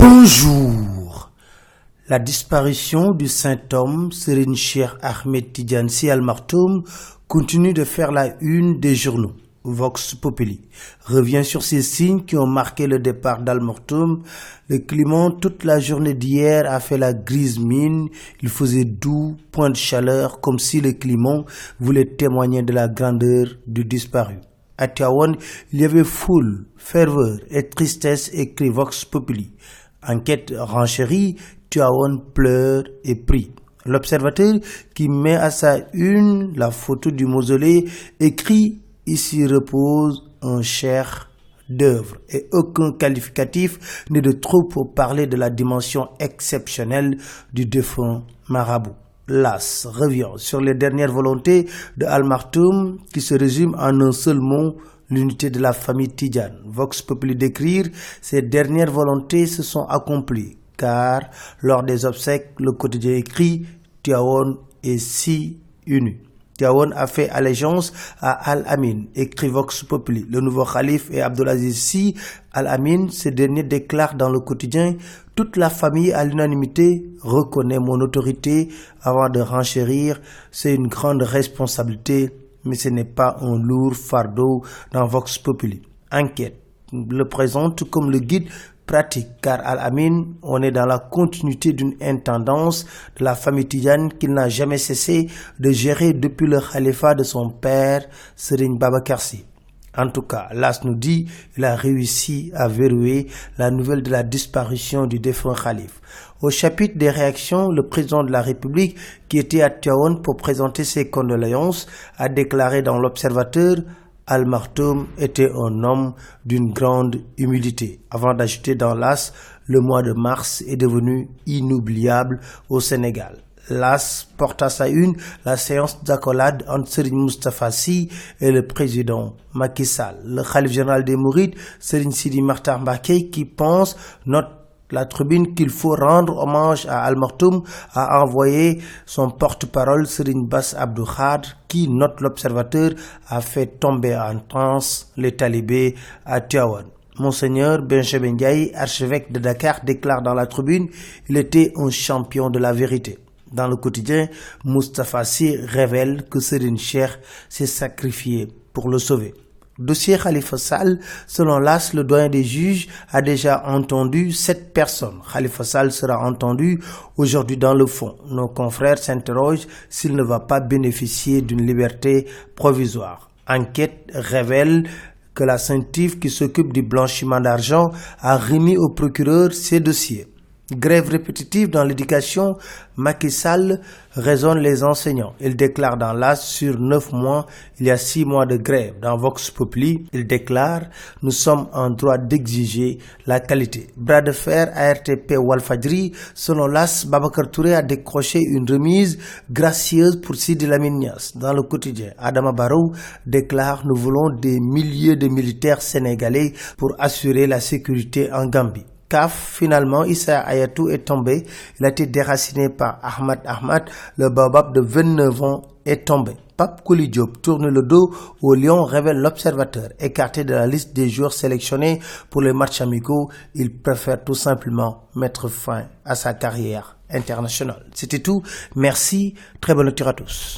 Bonjour. La disparition du saint homme Serigne Cheikh Ahmed Tidiane Sy Al Maktoum continue de faire la une des journaux. Vox Populi revient sur ces signes qui ont marqué le départ d'Al Maktoum. Le climat toute la journée d'hier a fait la grise mine. Il faisait doux, point de chaleur, comme si le climat voulait témoigner de la grandeur du disparu. À Tivaouane, il y avait foule, ferveur et tristesse, écrit Vox Populi. Enquête renchérie, Tivaouane pleure et prie. L'Observateur, qui met à sa une la photo du mausolée, écrit « Ici repose un cheikh d'œuvre » et aucun qualificatif n'est de trop pour parler de la dimension exceptionnelle du défunt marabout. L'As revient sur les dernières volontés de Al Maktoum qui se résument en un seul mot, l'unité de la famille Tidiane. Vox Populi d'écrire, ces dernières volontés se sont accomplies, car lors des obsèques, le quotidien écrit « Tivaouane est si uni ». Tivaouane a fait allégeance à Al-Amin, écrit Vox Populi. Le nouveau calife est Abdelaziz Sy Al-Amin. Ce dernier déclare dans le quotidien « Toute la famille à l'unanimité reconnaît mon autorité » avant de renchérir « C'est une grande responsabilité, mais ce n'est pas un lourd fardeau » dans Vox Populi. Enquête le présente comme le guide pratique, car Al-Amin, on est dans la continuité d'une intendance de la famille Tidiane qu'il n'a jamais cessé de gérer depuis le khalifa de son père, Serigne Babacar Sy. En tout cas, l'As nous dit qu'il a réussi à verrouiller la nouvelle de la disparition du défunt khalife. Au chapitre des réactions, le président de la République, qui était à Tivaouane pour présenter ses condoléances, a déclaré dans l'Observateur « Al Maktoum était un homme d'une grande humilité », avant d'ajouter dans l'As « Le mois de mars est devenu inoubliable au Sénégal ». L'As porte à sa une la séance d'accolade entre Serigne Moustapha Sy et le président Macky Sall. Le khalife général des Mourides, Serigne Sidi Makhtar Mbacké, qui pense la tribune qu'il faut rendre hommage à Al Maktoum, a envoyé son porte-parole Serigne Bass Abdou Khadre, qui, note l'Observateur, a fait tomber en transe les talibés à Tivaouane. Monseigneur Benjamin Ndiaye, archevêque de Dakar, déclare dans la tribune « Il était un champion de la vérité ». Dans le quotidien, Moustapha Sy révèle que Serigne Cheikh s'est sacrifié pour le sauver. Dossier Khalifa Sall, selon l'As, le doyen des juges a déjà entendu 7 personnes. Khalifa Sall sera entendu aujourd'hui dans le fond. Nos confrères s'interrogent s'il ne va pas bénéficier d'une liberté provisoire. Enquête révèle que la CENTIF, qui s'occupe du blanchiment d'argent, a remis au procureur ses dossiers. Grève répétitive dans l'éducation, Macky Sall raisonne les enseignants. Il déclare dans l'As sur 9 mois, il y a 6 mois de grève. Dans Vox Populi, il déclare « Nous sommes en droit d'exiger la qualité ». Bras de fer ARTP Walfadjri, selon l'As, Babacar Touré a décroché une remise gracieuse pour Sidi Lamine Niasse. Dans le quotidien, Adama Barrow déclare « Nous voulons des milliers de militaires sénégalais pour assurer la sécurité en Gambie ». CAF, finalement, Issa Hayatou est tombé. Il a été déraciné par Ahmad. Le baobab de 29 ans est tombé. Pape Kouli Diop tourne le dos au Lion, révèle l'Observateur. Écarté de la liste des joueurs sélectionnés pour les matchs amicaux, il préfère tout simplement mettre fin à sa carrière internationale. C'était tout. Merci. Très bonne lecture à tous.